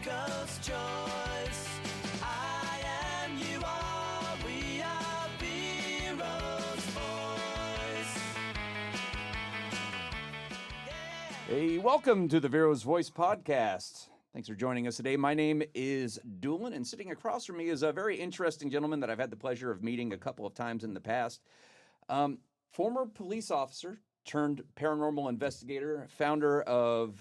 Ghost choice. I am, you are, we are Vero's voice. Hey, welcome to the Vero's Voice podcast. Thanks for joining us today. My name is Doolin, and sitting across from me is a very interesting gentleman that I've had the pleasure of meeting a couple of times in the past. Former police officer turned paranormal investigator, founder of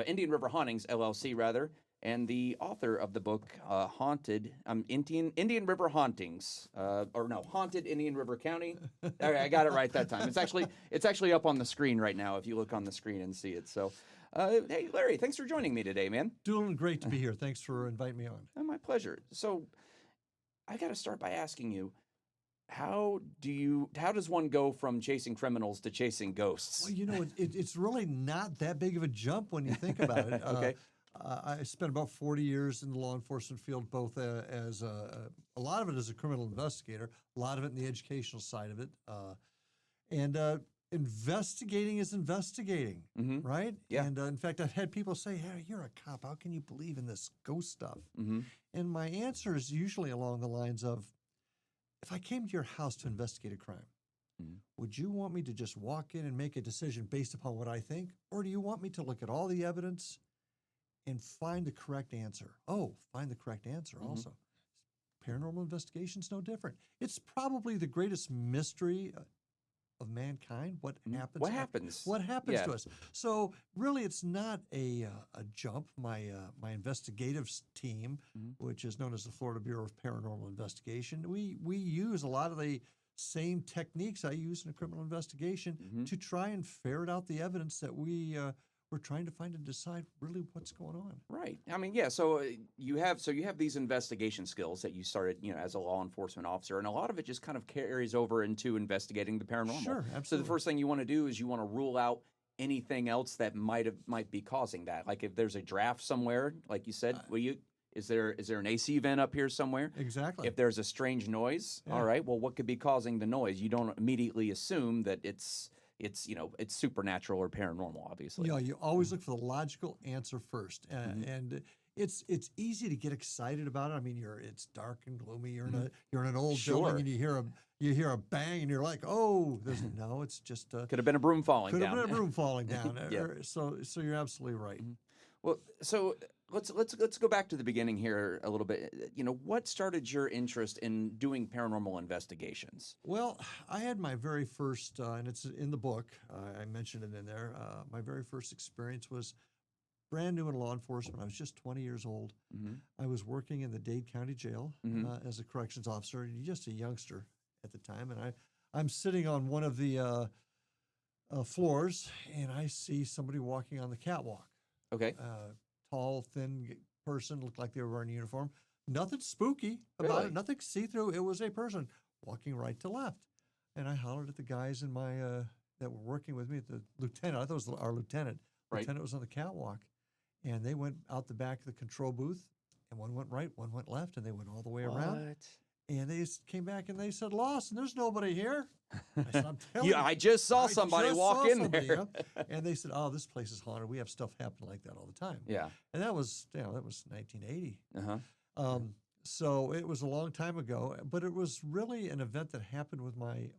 Indian River Hauntings, LLC, rather, and the author of the book Indian River Hauntings, Haunted Indian River County. All right, I got it right that time. It's actually up on the screen right now if you look on the screen and see it. So, hey, Larry, thanks for joining me today, man. Doolin, great to be here. Thanks for inviting me on. My pleasure. So, I got to start by asking you, how does one go from chasing criminals to chasing ghosts? Well, you know, it's really not that big of a jump when you think about it. Okay. I spent about 40 years in the law enforcement field, both as a lot of it as a criminal investigator, a lot of it in the educational side of it. Investigating is investigating, right? Yeah. And in fact, I've had people say, "Hey, you're a cop. How can you believe in this ghost stuff?" And my answer is usually along the lines of, if I came to your house to investigate a crime, would you want me to just walk in and make a decision based upon what I think? Or do you want me to look at all the evidence and find the correct answer? Oh, find the correct answer also. Paranormal investigation's no different. It's probably the greatest mystery of mankind. What happens? What happens to us? So really, it's not a jump. My investigative team, which is known as the Florida Bureau of Paranormal Investigation, we use a lot of the same techniques I use in a criminal investigation to try and ferret out the evidence that we're trying to find and decide really what's going on. Right. I mean, yeah. So you have these investigation skills that you started, as a law enforcement officer, and a lot of it just kind of carries over into investigating the paranormal. Sure, absolutely. So the first thing you want to do is you want to rule out anything else that might be causing that. Like if there's a draft somewhere, like you said, is there an AC vent up here somewhere? Exactly. If there's a strange noise, all right. Well, what could be causing the noise? You don't immediately assume that it's supernatural or paranormal, obviously. Yeah, you always look for the logical answer first, and it's easy to get excited about it. I mean, it's dark and gloomy. You're in an old building, and you hear a bang, and you're like, oh, no, it's just could have been a broom falling down. Could have been a broom falling down. Yeah. So you're absolutely right. Well, so let's go back to the beginning here a little bit. What started your interest in doing paranormal investigations? Well, I had my very first, and it's in the book, I mentioned it in there, my very first experience was brand new in law enforcement. I was just 20 years old. I was working in the Dade County Jail as a corrections officer, just a youngster at the time, and I'm sitting on one of the floors, and I see somebody walking on the catwalk. Okay. Tall, thin person, looked like they were wearing a uniform. Nothing spooky about it, nothing see-through. It was a person walking right to left. And I hollered at the guys in my that were working with me, the lieutenant. I thought it was our lieutenant. Right. Lieutenant was on the catwalk. And they went out the back of the control booth, and one went right, one went left, and they went all the way around. And they came back and they said, Lawson, there's nobody here. I said, I'm telling you. I just saw somebody walk in there. And they said, oh, this place is haunted. We have stuff happen like that all the time. Yeah. And that was 1980. So it was a long time ago, but it was really an event that happened with my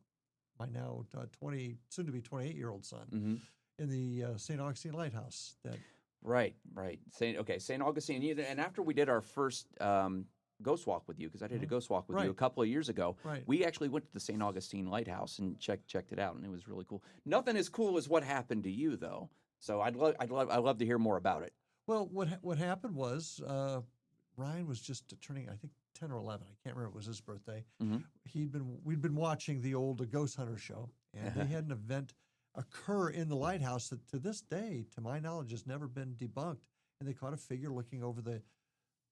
now 20, soon to be 28-year-old son in the St. Augustine Lighthouse. Right. St. Augustine. And after we did our first ghost walk with you, because I did a ghost walk with you a couple of years ago. Right. We actually went to the St. Augustine Lighthouse and checked it out, and it was really cool. Nothing as cool as what happened to you, though. So I'd love to hear more about it. Well, what happened was Ryan was just turning, I think, 10 or 11. I can't remember. It was his birthday. We'd been watching the old Ghost Hunter show, and they had an event occur in the lighthouse that to this day, to my knowledge, has never been debunked. And they caught a figure looking over the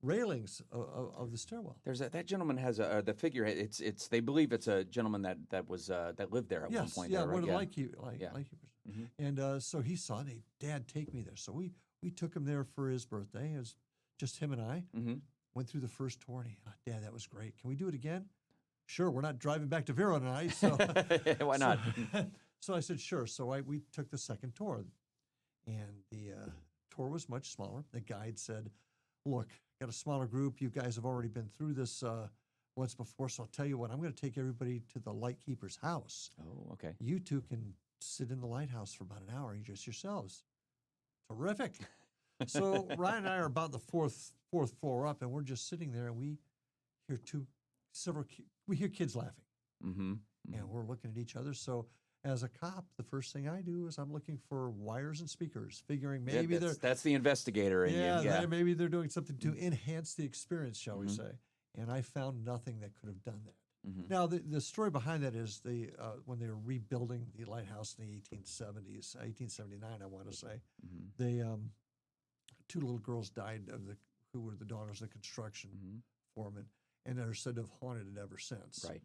railings of the stairwell. There's that gentleman has the figure. It's they believe it's a gentleman that lived there at one point. Yeah, there, right? like he and so he saw it. Dad, take me there. So we took him there for his birthday. It was just him and I. Went through the first tour, and Dad, that was great. Can we do it again? Sure. We're not driving back to Vero tonight, so why not? So I said sure. So we took the second tour, and the tour was much smaller. The guide said, look, got a smaller group. You guys have already been through this once before, so I'll tell you what, I'm going to take everybody to the lightkeeper's house. Oh, okay. You two can sit in the lighthouse for about an hour and just yourselves. Terrific. So Ryan and I are about the fourth floor up, and we're just sitting there, and we hear we hear kids laughing. Mm-hmm. And we're looking at each other. So as a cop, the first thing I do is I'm looking for wires and speakers, figuring maybe that's the investigator in you. Yeah. Maybe they're doing something to enhance the experience, shall we say. And I found nothing that could have done that. Mm-hmm. Now, the story behind that is when they were rebuilding the lighthouse in the 1870s, 1879, I want to say, they two little girls died who were the daughters of the construction foreman, and they're said to have haunted it ever since. Right.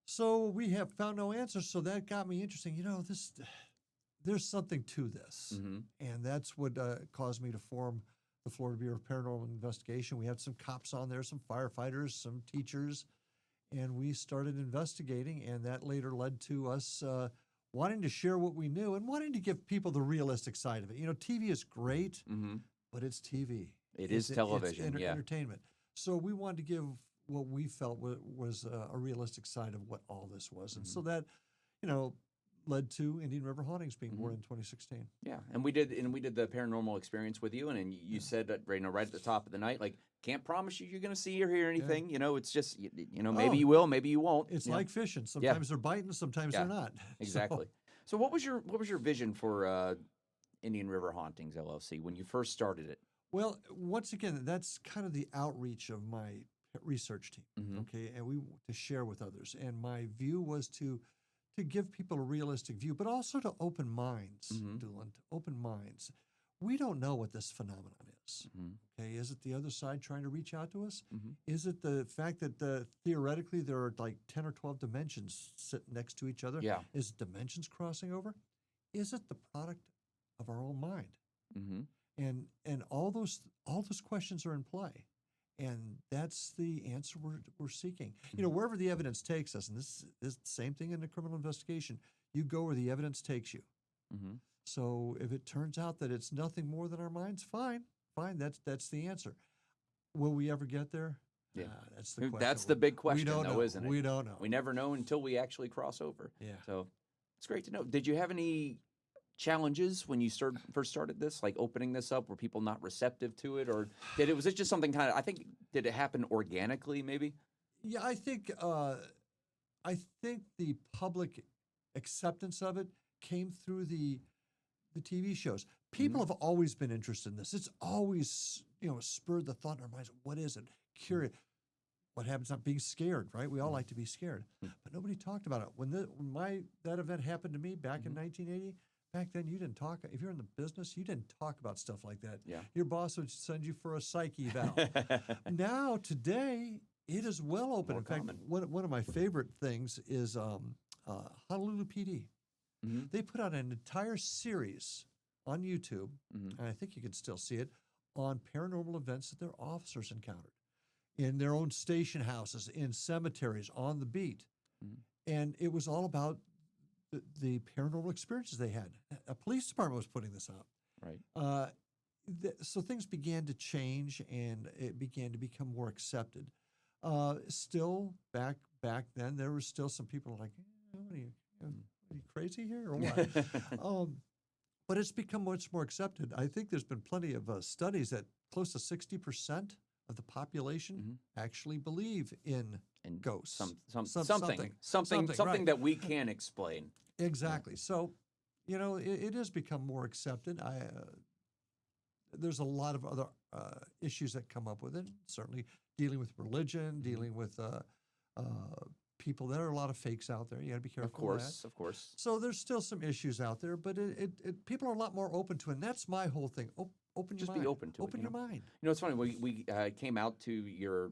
So we have found no answers. So that got me interesting. There's something to this, and that's what caused me to form the Florida Bureau of Paranormal Investigation. We had some cops on there, some firefighters, some teachers, and we started investigating, and that later led to us wanting to share what we knew and wanting to give people the realistic side of it. TV is great, but it's TV. It is television, it's entertainment. So we wanted to give what we felt was a realistic side of what all this was. And so that, led to Indian River Hauntings being born in 2016. Yeah, and we did the paranormal experience with you, and you said that right at the top of the night, like, can't promise you're going to see or hear anything. It's just maybe you will, maybe you won't. It's like fishing. Sometimes they're biting, sometimes they're not. Exactly. So what was your vision for Indian River Hauntings LLC when you first started it? Well, once again, that's kind of the outreach of my research team. Okay, and we to share with others. And my view was to give people a realistic view, but also to open minds, Doolin, to open minds. We don't know what this phenomenon is. Okay, is it the other side trying to reach out to us? Is it the fact that theoretically there are like 10 or 12 dimensions sitting next to each other? Yeah. Is dimensions crossing over? Is it the product of our own mind? And all those questions are in play. And that's the answer we're seeking. Wherever the evidence takes us, and this is the same thing in the criminal investigation, you go where the evidence takes you. So if it turns out that it's nothing more than our minds, fine. That's the answer. Will we ever get there? Yeah, that's the question. That's the big question, isn't it? We don't know. We never know until we actually cross over. Yeah. So it's great to know. Did you have any challenges when you first started this, like opening this up? Were people not receptive to it, or was it just something did it happen organically maybe? Yeah, I think the public acceptance of it came through the TV shows. People have always been interested in this. It's always spurred the thought in our minds. What is it? Curious. What happens? Not being scared, right? We all like to be scared, but nobody talked about it. When that event happened to me back in 1980. Back then, you didn't talk. If you're in the business, you didn't talk about stuff like that. Yeah. Your boss would send you for a psyche eval. Now, today, it is well open. In fact, one of my favorite things is Honolulu PD. They put out an entire series on YouTube, and I think you can still see it, on paranormal events that their officers encountered in their own station houses, in cemeteries, on the beat. And it was all about the paranormal experiences they had. A police department was putting this out. Right. So things began to change, and it began to become more accepted. Still, back then, there were still some people like, what are you crazy here or what? But it's become much more accepted. I think there's been plenty of studies that close to 60% of the population actually believe in ghosts. Something that we can explain. Exactly. So, it has become more accepted. There's a lot of other issues that come up with it. Certainly, dealing with religion, dealing with people. There are a lot of fakes out there. You got to be careful. Of course. So there's still some issues out there, but people are a lot more open to it. And that's my whole thing. Open your mind. Be open to it. Open your mind. It's funny. We came out to your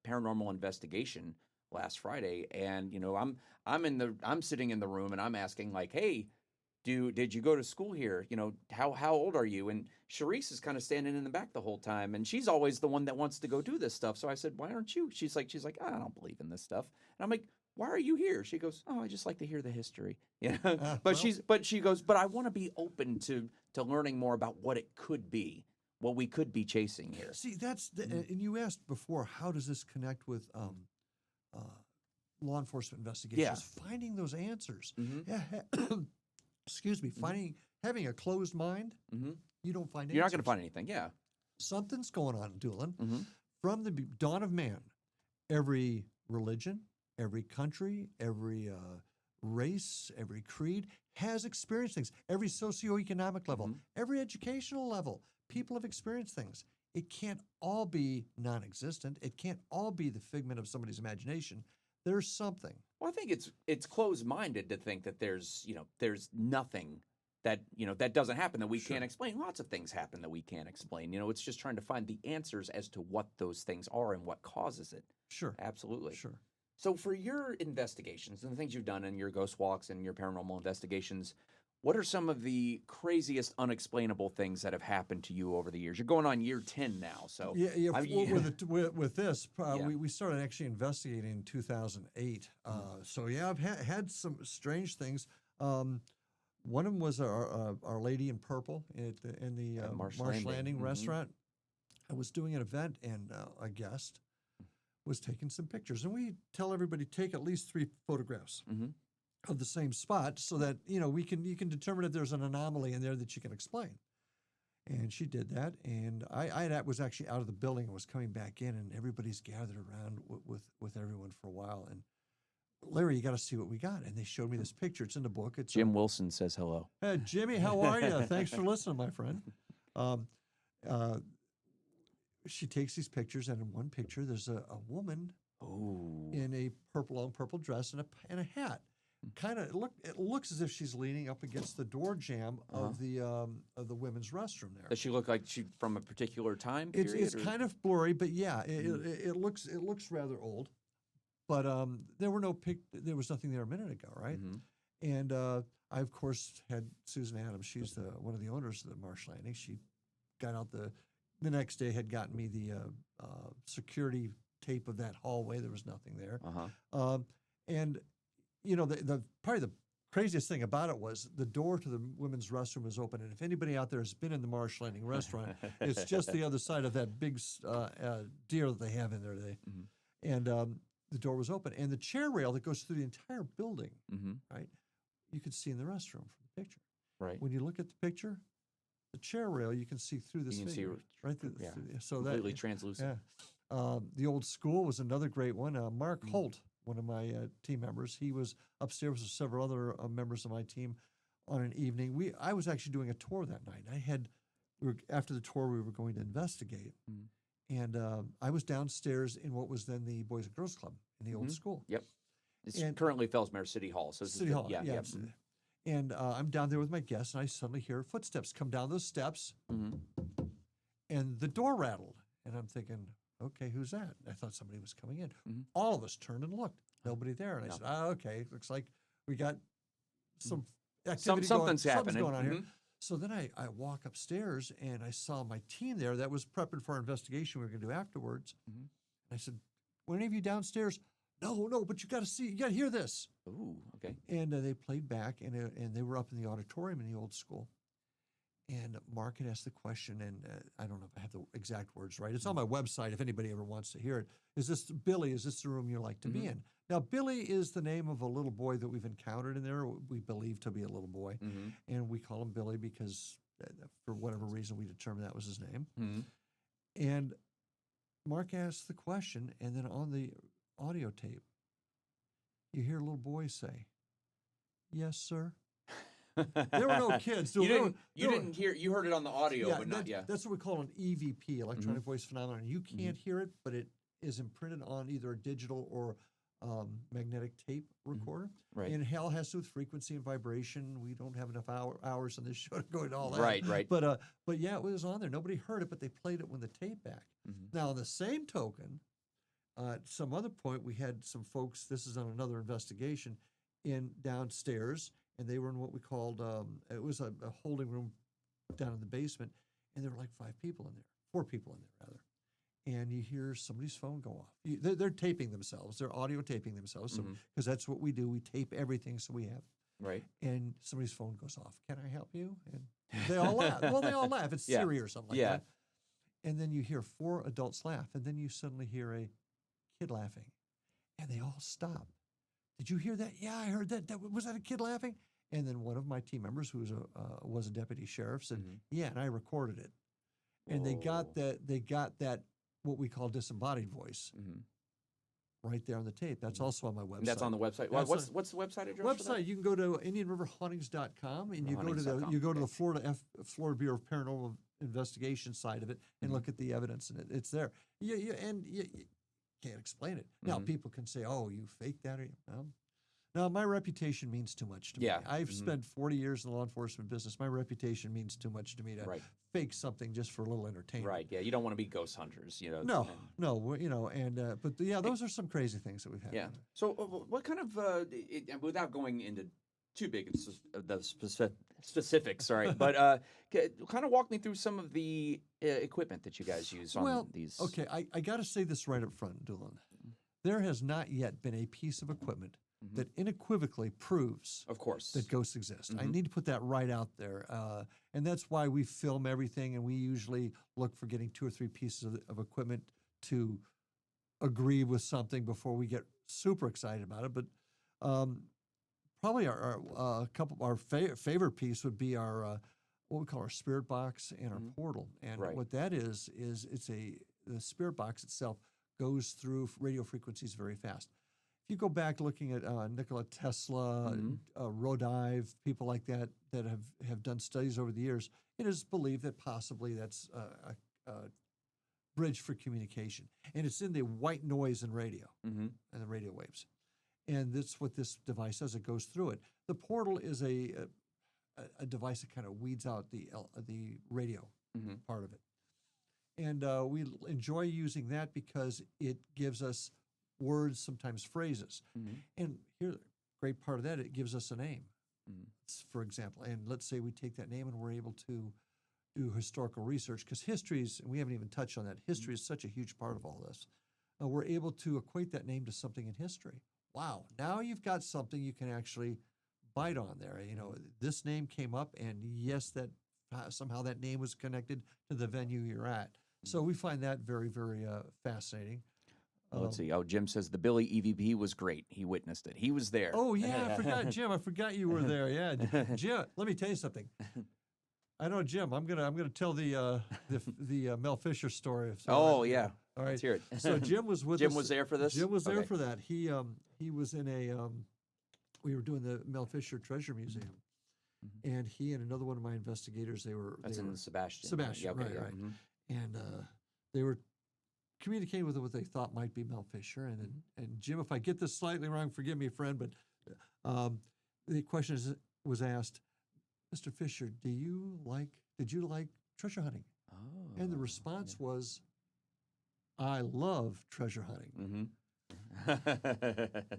paranormal investigation last Friday, and I'm sitting in the room and I'm asking like, hey, did you go to school here? How old are you? And Charisse is kind of standing in the back the whole time, and she's always the one that wants to go do this stuff. So I said, why aren't you? She's like, I don't believe in this stuff. And I'm like, why are you here? She goes, oh, I just like to hear the history. Yeah. Well- But she goes, but I want to be open to learning more about what it could be, what we could be chasing here. See, that's and you asked before, how does this connect with law enforcement investigations? Finding those answers. Excuse me. Having a closed mind, you don't find answers. You're not going to find anything. Yeah. Something's going on, Doolin. From the dawn of man, every religion, every country, every race, every creed has experienced things. Every socioeconomic level, every educational level, people have experienced things. It can't all be non-existent. It can't all be the figment of somebody's imagination. There's something. Well, I think it's closed-minded to think that there's nothing that that doesn't happen that we can't explain. Lots of things happen that we can't explain. It's just trying to find the answers as to what those things are and what causes it. Sure. Absolutely. Sure. So for your investigations and the things you've done in your ghost walks and your paranormal investigations, what are some of the craziest unexplainable things that have happened to you over the years? You're going on year 10 now, so with this, we started actually investigating in 2008. So yeah, I've had some strange things. One of them was Our Lady in Purple in the Marsh Landing restaurant. I was doing an event, and a guest was taking some pictures. And we tell everybody, take at least 3 photographs of the same spot so that, you can determine if there's an anomaly in there that you can explain. And she did that. And I was actually out of the building and was coming back in, and everybody's gathered around with everyone for a while. And Larry, you got to see what we got. And they showed me this picture. It's in the book. It's Jim Wilson says hello. Hey, Jimmy, how are you? Thanks for listening, my friend. She takes these pictures, and in one picture, there's a woman in a long purple dress and a hat. It looks as if she's leaning up against the door jamb of the women's restroom there. Does she look like she from a particular time period? It's kind of blurry, but yeah, it looks rather old. But there was nothing there a minute ago, right? And I of course had Susan Adams. She's one of the owners of the Marsh Landing. She got out the next day, had gotten me the security tape of that hallway. There was nothing there. And probably the craziest thing about it was the door to the women's restroom was open. And if anybody out there has been in the Marsh Landing restaurant, it's just the other side of that big deer that they have in there today. And the door was open. And the chair rail that goes through the entire building, right, you could see in the restroom from the picture. Right. When you look at the picture, the chair rail, you can see through this figure, right through so completely translucent. Yeah. The Old School was another great one. Mark Holt, one of my team members, he was upstairs with several other members of my team on an evening. I was actually doing a tour that night. After the tour, we were going to investigate, and I was downstairs in what was then the Boys and Girls Club in the Old School. Yep. It's currently Fellsmere City Hall. So City Hall, yeah. And I'm down there with my guests, and I suddenly hear footsteps come down those steps, and the door rattled. And I'm thinking, okay, who's that? I thought somebody was coming in. All of us turned and looked. Nobody there. And I said, okay, looks like we got some activity something's happening. Something's going on here. So then I walk upstairs, and I saw my team there that was prepping for our investigation we were going to do afterwards. And I said, were any of you downstairs? No, but you got to hear this. Ooh, okay. And they played back, and they were up in the auditorium in the Old School. And Mark had asked the question, and I don't know if I have the exact words right. It's on my website if anybody ever wants to hear it. Is this the room you like to be in? Now, Billy is the name of a little boy that we've encountered in there, we believe to be a little boy. And we call him Billy because for whatever reason we determined that was his name. And Mark asked the question, and then on the audio tape, you hear a little boy say, "Yes, sir." There were no kids. You didn't hear. You heard it on the audio, but not yet. That's what we call an EVP, electronic voice phenomenon. You can't hear it, but it is imprinted on either a digital or magnetic tape recorder. Right. And hell has to do with frequency and vibration. We don't have enough hours on this show to go into all that. Right. But yeah, it was on there. Nobody heard it, but they played it when the tape back. Now, on the same token, at some other point, we had some folks. This is on another investigation in downstairs. And they were in what we called, it was a holding room down in the basement, and there were like 4 people in there, rather. and you hear somebody's phone go off. They're taping themselves. They're audio taping themselves because that's what we do. We tape everything, so we have. Right. And somebody's phone goes off. Can I help you? And they all laugh. Well, they all laugh. It's Yeah. Siri or something like Yeah. that. And then you hear 4 adults laugh, and then you suddenly hear a kid laughing, and they all stop. Did you hear that? Yeah, I heard that. Was that a kid laughing? And then one of my team members, who was a deputy sheriff, said, "Yeah," and I recorded it. And they got that. They got that what we call disembodied voice right there on the tape. That's also on my website. And that's on the website. That's What's the website address? For that? Website. You can go to IndianRiverHauntings.com, and you go to the Florida Bureau of Paranormal Investigation side of it and look at the evidence, and it's there. You can't explain it. Now people can say, "Oh, you faked that," or no, my reputation means too much to me. I've spent 40 years in the law enforcement business. My reputation means too much to me to fake something just for a little entertainment. Right. Yeah. You don't want to be ghost hunters. You know. No. But those are some crazy things that we've had. Yeah. So, what kind of, without going into too big of the specifics, sorry, but kind of walk me through some of the equipment that you guys use on these. Okay, I got to say this right up front, Doolin. There has not yet been a piece of equipment that unequivocally proves, of course, that ghosts exist. I need to put that right out there, and that's why we film everything, and we usually look for getting 2 or 3 pieces of equipment to agree with something before we get super excited about it. But probably our favorite piece would be our what we call our spirit box and our portal. And what that is the spirit box itself goes through radio frequencies very fast. If you go back looking at Nikola Tesla, Rodive, people like that have done studies over the years, it is believed that possibly that's a bridge for communication. And it's in the white noise in radio and the radio waves. And that's what this device does. It goes through it. The portal is a device that kind of weeds out the radio part of it. And we enjoy using that because it gives us words, sometimes phrases. And here, the great part of that, it gives us a name, for example. And let's say we take that name and we're able to do historical research, because we haven't even touched on that, history is such a huge part of all this. We're able to equate that name to something in history. Wow, now you've got something you can actually bite on there. You know, this name came up, and yes, that somehow that name was connected to the venue you're at. So we find that very, very fascinating. Let's see. Oh, Jim says the Billy EVP was great. He witnessed it. He was there. Oh yeah, I forgot, Jim. I forgot you were there. Yeah, Jim. Let me tell you something. I know, Jim. I'm gonna tell the Mel Fisher story. Oh yeah. All right. Let's hear it. So Jim was with us. Jim was there for this. Jim was there for that. He was in a. We were doing the Mel Fisher Treasure Museum, and he and another one of my investigators. That's in Sebastian. Sebastian, Yeah, okay, right. And they were communicating with what they thought might be Mel Fisher. And Jim, if I get this slightly wrong, forgive me, friend, but the question was asked, Mr. Fisher, did you like treasure hunting? Oh, and the response was, I love treasure hunting.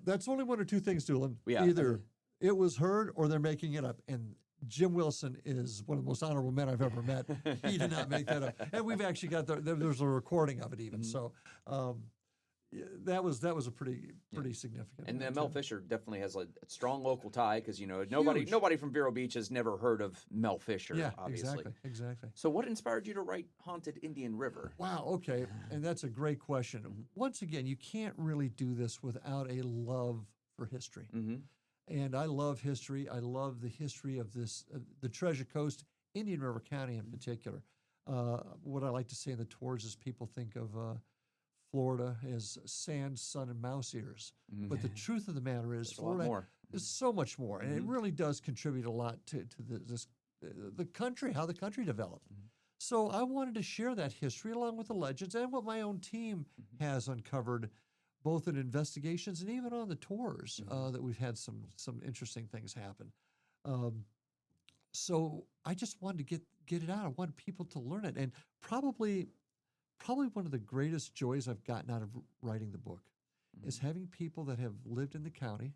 That's only one or two things, Doolin. Yeah. Either it was heard or they're making it up. And Jim Wilson is one of the most honorable men I've ever met. He did not make that up. And we've actually got there's a recording of it even. So that was a pretty significant. And Mel Fisher definitely has a strong local tie, because nobody from Vero Beach has never heard of Mel Fisher. Yeah, obviously. Exactly. So what inspired you to write Haunted Indian River? Wow. Okay, and that's a great question. Once again, you can't really do this without a love for history. And I love history. I love the history of the Treasure Coast, Indian River County in particular. What I like to say in the tours is people think of Florida as sand, sun, and mouse ears. But the truth of the matter is, Florida is so much more, and it really does contribute a lot to the country, how the country developed. So I wanted to share that history along with the legends and what my own team has uncovered, both in investigations and even on the tours, that we've had some interesting things happen. So I just wanted to get it out. I wanted people to learn it. And probably one of the greatest joys I've gotten out of writing the book is having people that have lived in the county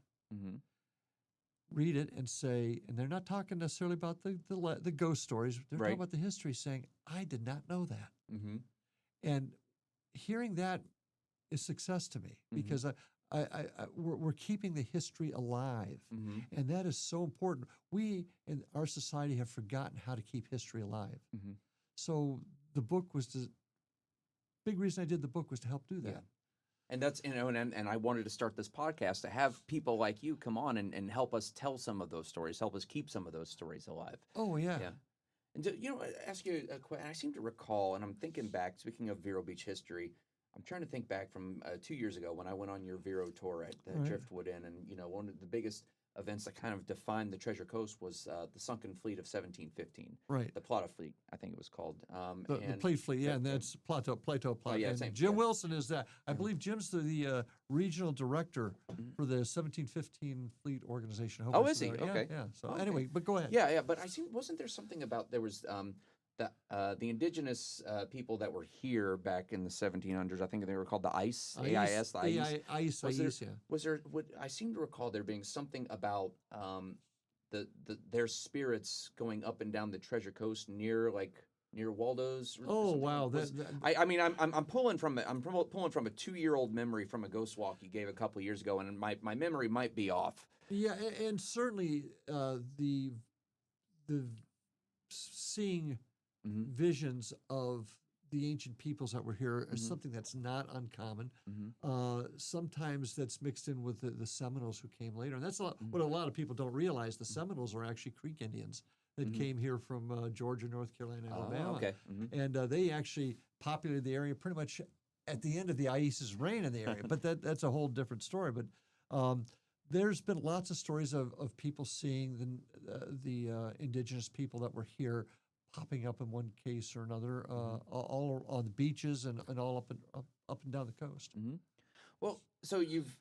read it and say, and they're not talking necessarily about the ghost stories, they're talking about the history, saying, I did not know that. And hearing that is success to me Mhm. because we're keeping the history alive, Mhm. and that is so important. We in our society have forgotten how to keep history alive. Mhm. So the book was the big reason I did the book was to help do that. Yeah. And that's, and I wanted to start this podcast to have people like you come on and help us tell some of those stories, help us keep some of those stories alive. Oh yeah. Yeah. And I ask you a question. I seem to recall, and I'm thinking back, speaking of Vero Beach history, I'm trying to think back from 2 years ago when I went on your Vero tour at the Right. Driftwood Inn. And, one of the biggest events that kind of defined the Treasure Coast was the sunken fleet of 1715. Right. The Plata Fleet, I think it was called. The plate fleet, yeah, the- and that's Plato. Oh, yeah, And same, Jim yeah. Wilson is that. I Mhm. believe Jim's the regional director Mhm. for the 1715 Fleet Organization. I hope Oh, I'm is he? familiar. Okay. Yeah. So Okay. anyway, but go ahead. Yeah, but wasn't there something about there was the indigenous people that were here back in the 1700s? I think they were called the AIS, AIS, the AIS. AIS, Was there, AIS, yeah. was there? I seem to recall there being something about their spirits going up and down the Treasure Coast near Waldo's. Or Oh something. wow, I mean, I'm pulling from it. I'm pulling from a 2-year-old memory from a ghost walk you gave a couple of years ago, and my memory might be off. yeah, and certainly the seeing Mhm. visions of the ancient peoples that were here is Mhm. something that's not uncommon. Mhm. Sometimes that's mixed in with the Seminoles who came later, and that's Mhm. what a lot of people don't realize. The Seminoles are actually Creek Indians that Mhm. came here from Georgia, North Carolina, Oh, Alabama, okay. Mhm. and they actually populated the area pretty much at the end of the Ais's reign in the area. But that's a whole different story. But there's been lots of stories of people seeing the indigenous people that were here popping up in one case or another, all on the beaches and all up and down the coast. Mm-hmm. Well, so you've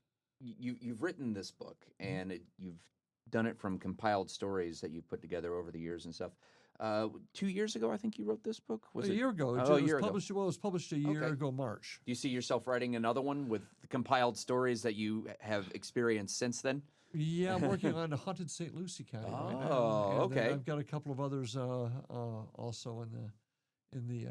written this book, and you've done it from compiled stories that you put together over the years and stuff. 2 years ago, I think you wrote this book. Was a it year ago? Oh, It a was year ago. published. Well, it was published a year Okay. ago, March. Do you see yourself writing another one with the compiled stories that you have experienced since then? Yeah, I'm working on Haunted St. Lucie County right now. Oh, And then okay. I've got a couple of others also in the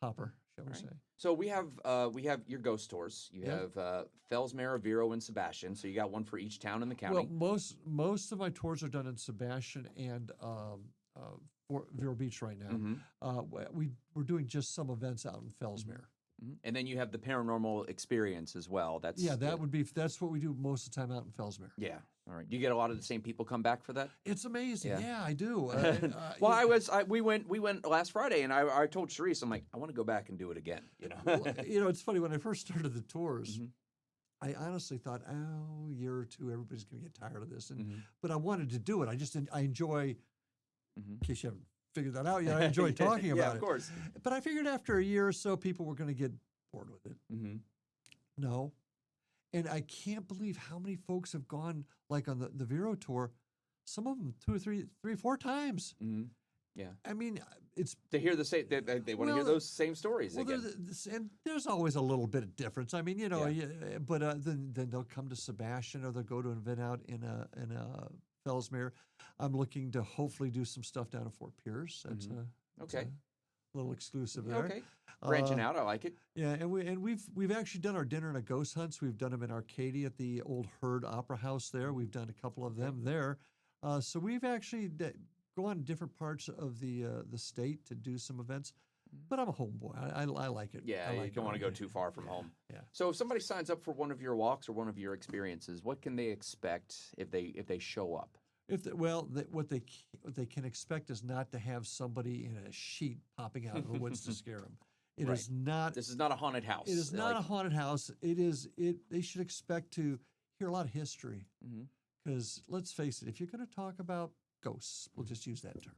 hopper, shall we Right. say? So we have your ghost tours. You Yeah. have Fellsmere, Vero, and Sebastian. So you got one for each town in the county. Well, most of my tours are done in Sebastian and for Vero Beach right now. Mhm. We're doing just some events out in Fellsmere. Mhm. And then you have the paranormal experience as well. That's That's what we do most of the time out in Fellsmere. Yeah. All right. Do you get a lot of the same people come back for that? It's amazing. Yeah. Yeah, I do. Well, we went last Friday, and I told Sharice, I'm like, I want to go back and do it again. Well, it's funny when I first started the tours. Mhm. I honestly thought, a year or two, everybody's going to get tired of this, Mhm. but I wanted to do it. I enjoy. Mhm. In case you haven't figured that out yet, I enjoy talking about Yeah, it. of course. But I figured after a year or so, people were going to get bored with it. Mm-hmm. No. And I can't believe how many folks have gone, like on the Vero tour, some of them 2 or 3, 4 times. Mm-hmm. Yeah. I mean, it's. To hear the same, they want to hear Well, those same stories Well, again. and there's always a little bit of difference. I mean, Yeah. but then they'll come to Sebastian or they'll go to an event out in a Fellsmere. I'm looking to hopefully do some stuff down in Fort Pierce. That's Okay. a little exclusive there. Okay. Branching out, I like it. Yeah, and we've actually done our dinner and a ghost hunts. We've done them in Arcadia at the old Herd Opera House there. We've done a couple of them there. So we've actually gone different parts of the state to do some events. But I'm a homeboy. I like it. Yeah, I you like don't it. want to go too far from home. Yeah. So if somebody signs up for one of your walks or one of your experiences, what can they expect if they show up? What they can expect is not to have somebody in a sheet popping out of the woods to scare them. It is not. This is not a haunted house. It is not a haunted house. They should expect to hear a lot of history. Because let's face it, if you're going to talk about ghosts, we'll just use that term.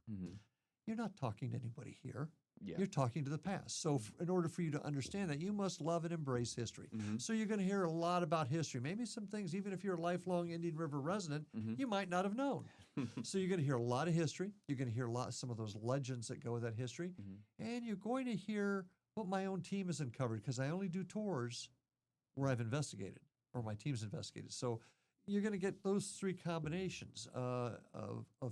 You're not talking to anybody here. Yeah. You're talking to the past. So in order for you to understand that, you must love and embrace history. So you're going to hear a lot about history. Maybe some things, even if you're a lifelong Indian River resident, you might not have known. So you're going to hear a lot of history. You're going to hear some of those legends that go with that history. And you're going to hear what my own team has uncovered, because I only do tours where I've investigated, or my team's investigated. So you're going to get those 3 combinations of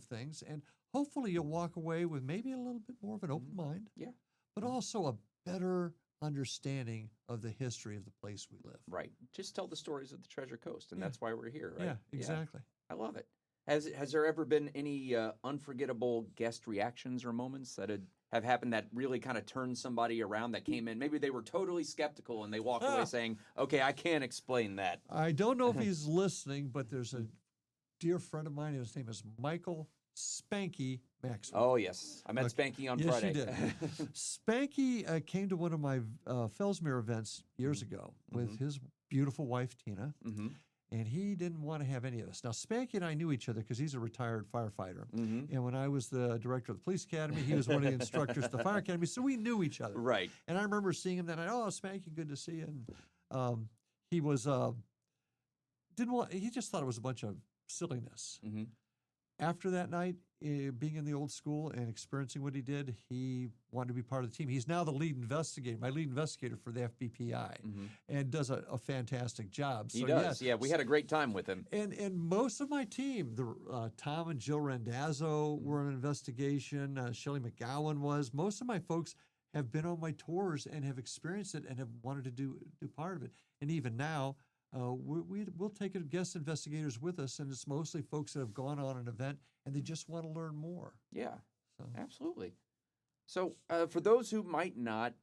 things, and hopefully you'll walk away with maybe a little bit more of an open mind. Yeah. But also a better understanding of the history of the place we live. Right. Just tell the stories of the Treasure Coast, and Yeah. that's why we're here, right? Yeah, exactly. I love it. Has there ever been any unforgettable guest reactions or moments that have happened that really kind of turned somebody around that came in? Maybe they were totally skeptical and they walked away saying, "Okay, I can't explain that." I don't know if he's listening, but there's a dear friend of mine. His name is Michael Spanky Maxwell. Oh yes, I met Spanky on Yes, Friday. you did. Spanky came to one of my Fellsmere events years ago with his beautiful wife, Tina. And he didn't want to have any of this. Now, Spanky and I knew each other because he's a retired firefighter. And when I was the director of the police academy, he was one of the instructors at the fire academy, so we knew each other. Right. And I remember seeing him that night. Oh, Spanky, good to see you. And he was didn't want. He just thought it was a bunch of silliness. After that night, being in the old school and experiencing what he did, he wanted to be part of the team. He's now the lead investigator, my lead investigator for the FBPI, and does a fantastic job. He does. Yeah, we had a great time with him. And most of my team, Tom and Jill Randazzo were on an investigation. Shelley McGowan was. Most of my folks have been on my tours and have experienced it and have wanted to do part of it. And even now, we'll take guest investigators with us, and it's mostly folks that have gone on an event and they just want to learn more. Yeah, absolutely. So for those who might not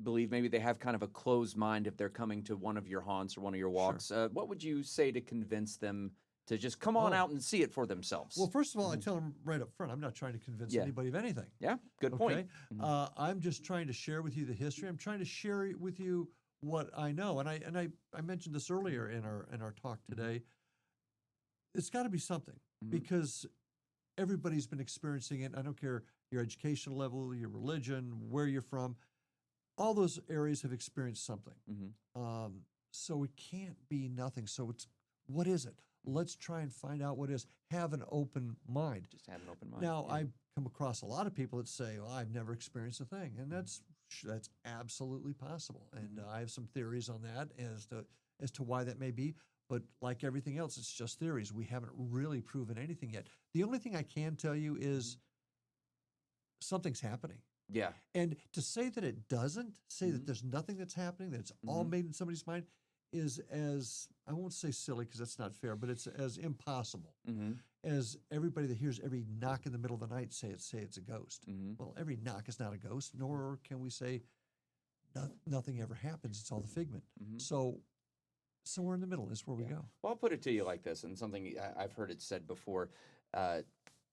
believe, maybe they have kind of a closed mind if they're coming to one of your haunts or one of your walks, what would you say to convince them to just come on out and see it for themselves? Well, first of all, I tell them right up front, I'm not trying to convince anybody of anything. Yeah, good point. I'm just trying to share with you the history. I'm trying to share with you what I know. And I mentioned this earlier in our talk today. It's got to be something because everybody's been experiencing it. I don't care your educational level, your religion, where you're from. All those areas have experienced something. So it can't be nothing. So what is it? Let's try and find out what it is. Have an open mind. Just have an open mind. Now, I come across a lot of people that say, well, I've never experienced a thing. And that's absolutely possible. And I have some theories on that as to why that may be. But like everything else, it's just theories. We haven't really proven anything yet. The only thing I can tell you is something's happening. Yeah. And to say that it doesn't, say that there's nothing that's happening, that it's all made in somebody's mind, is as, I won't say silly because that's not fair, but it's as impossible as everybody that hears every knock in the middle of the night say it's a ghost. Well, every knock is not a ghost, nor can we say nothing ever happens. It's all the figment. So somewhere in the middle is where we go. Well, I'll put it to you like this, and something I've heard it said before, to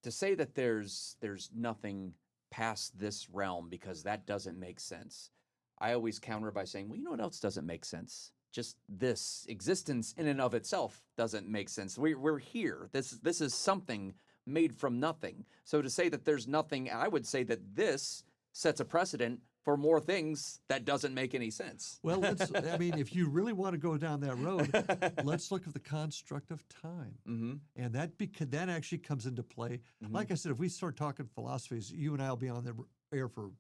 say that there's nothing past this realm because that doesn't make sense. I always counter by saying, well, you know what else doesn't make sense? Just this existence in and of itself doesn't make sense. We're here. This is something made from nothing. So to say that there's nothing, I would say that this sets a precedent for more things that doesn't make any sense. Well, if you really want to go down that road, let's look at the construct of time. And that actually comes into play. Like I said, if we start talking philosophies, you and I will be on the air for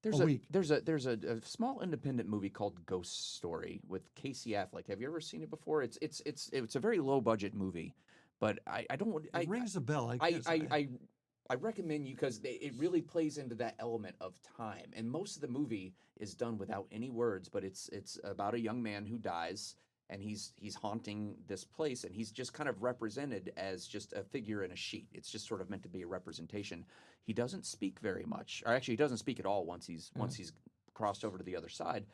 a week. There's a small independent movie called Ghost Story with Casey Affleck. Have you ever seen it before? It's a very low budget movie, but I don't. It rings a bell. I recommend you because it really plays into that element of time, and most of the movie is done without any words. But it's about a young man who dies, and he's haunting this place, and he's just kind of represented as just a figure in a sheet. It's just sort of meant to be a representation. He doesn't speak very much, or actually, he doesn't speak at all once he's crossed over to the other side.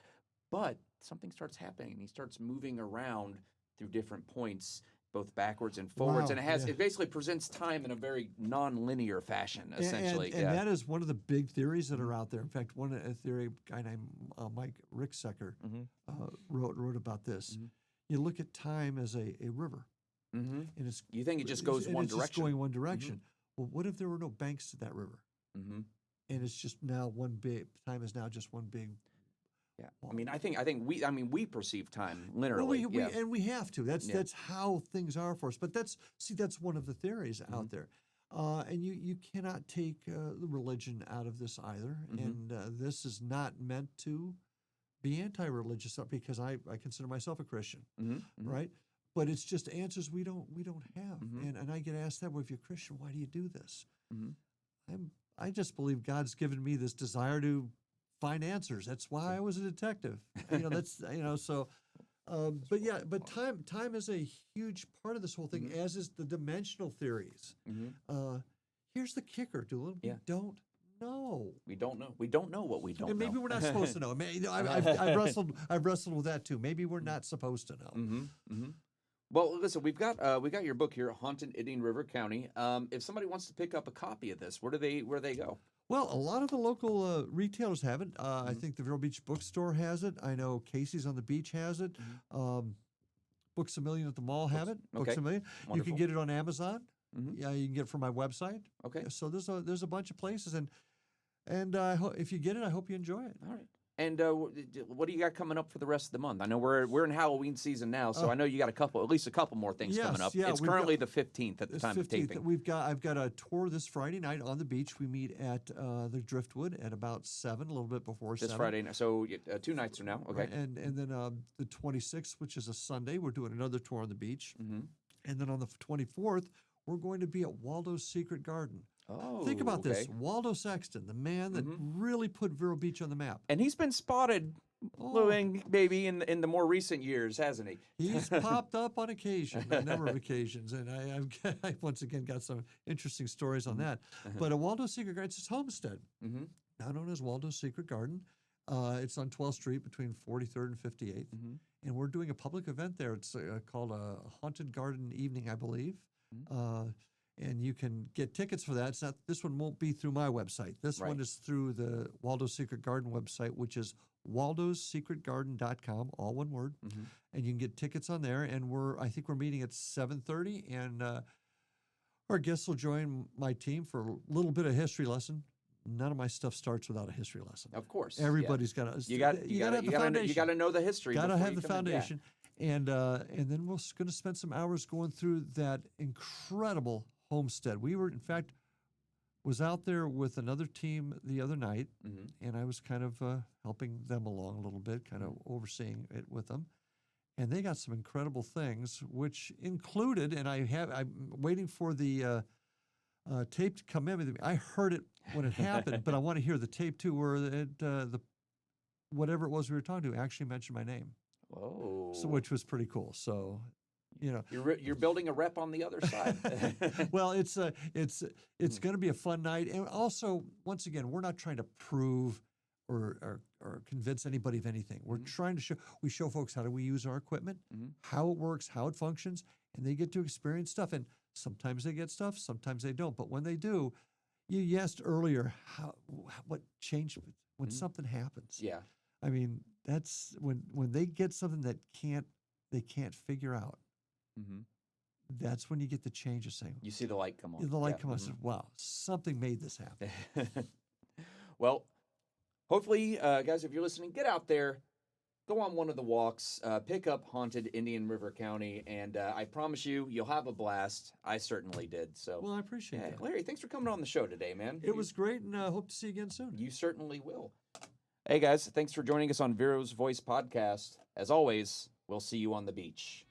But something starts happening, and he starts moving around through different points, both backwards and forwards, and it basically presents time in a very non-linear fashion, essentially. And that is one of the big theories that are out there. In fact, a theory, a guy named Mike Ricksecker wrote about this. You look at time as a river, and you think it just goes one direction. Just going one direction. Well, what if there were no banks to that river? And it's just now time is now just one big. Yeah, I think we perceive time linearly. And we have to. That's how things are for us. But that's one of the theories out there. And you cannot take religion out of this either. And this is not meant to be anti-religious because I consider myself a Christian, right? But it's just answers we don't have. And I get asked that, well, if you're a Christian, why do you do this? I just believe God's given me this desire to find answers. That's why I was a detective. That's so. But time is a huge part of this whole thing, as is the dimensional theories. Here's the kicker, Doolin. We don't know. We don't know. We don't know what we don't And maybe know. we're not supposed to know. I've wrestled with that too. Maybe we're not supposed to know. Well, listen, we got your book here, Haunted Indian River County. If somebody wants to pick up a copy of this, where do they go? Well, a lot of the local retailers have it. I think the Vero Beach Bookstore has it. I know Casey's on the Beach has it. Books A Million at the mall have it. Books Okay. A Million. Wonderful. You can get it on Amazon. Yeah, you can get it from my website. Okay. So there's a bunch of places, and if you get it, I hope you enjoy it. All right. And what do you got coming up for the rest of the month? I know we're in Halloween season now, so I know you got at least a couple more things coming up. Yeah, it's currently the 15th at the time of taping. I've got a tour this Friday night on the beach. We meet at the Driftwood at about 7, a little bit before 7. This Friday night. So 2 nights from now. Okay. Right, and then the 26th, which is a Sunday, we're doing another tour on the beach. And then on the 24th, we're going to be at Waldo's Secret Garden. Oh, think about this. okay. Waldo Sexton, the man that really put Vero Beach on the map. And he's been spotted living maybe in the more recent years, hasn't he? He's popped up on occasion, a number of occasions, and I once again got some interesting stories on that. But a Waldo's Secret Garden, it's his homestead, now known as Waldo's Secret Garden. It's on 12th Street between 43rd and 58th, and we're doing a public event there. It's called a Haunted Garden Evening, I believe. And you can get tickets for that. This one won't be through my website. This one is through the Waldo's Secret Garden website, which is waldosSecretGarden.com, all one word. And you can get tickets on there. And I think we're meeting at 7:30. And our guests will join my team for a little bit of history lesson. None of my stuff starts without a history lesson. Of course, everybody's got to. You got to have the foundation. You got to know the history. Got to have the foundation. And then we're going to spend some hours going through that incredible homestead. We were, in fact, was out there with another team the other night, and I was kind of helping them along a little bit, kind of overseeing it with them. And they got some incredible things, which included, and I'm waiting for the tape to come in. I heard it when it happened, but I want to hear the tape too, where whatever it was we were talking to actually mentioned my name. Whoa! So, which was pretty cool. So, you're building a rep on the other side. Well, it's going to be a fun night, and also, once again, we're not trying to prove or convince anybody of anything. We're trying to show folks how do we use our equipment, how it works, how it functions, and they get to experience stuff. And sometimes they get stuff, sometimes they don't. But when they do, you asked earlier what changed when something happens. Yeah. I mean, that's when they get something that they can't figure out. That's when you get the change of saying, you see the light come on. The light come on. I said, wow, something made this happen. Well, hopefully, guys, if you're listening, get out there, go on one of the walks, pick up Haunted Indian River County, and I promise you'll have a blast. I certainly did. So, well, I appreciate that. Larry, thanks for coming on the show today, man. It was great, and I hope to see you again soon. You certainly will. Hey, guys, thanks for joining us on Vero's Voice Podcast. As always, we'll see you on the beach.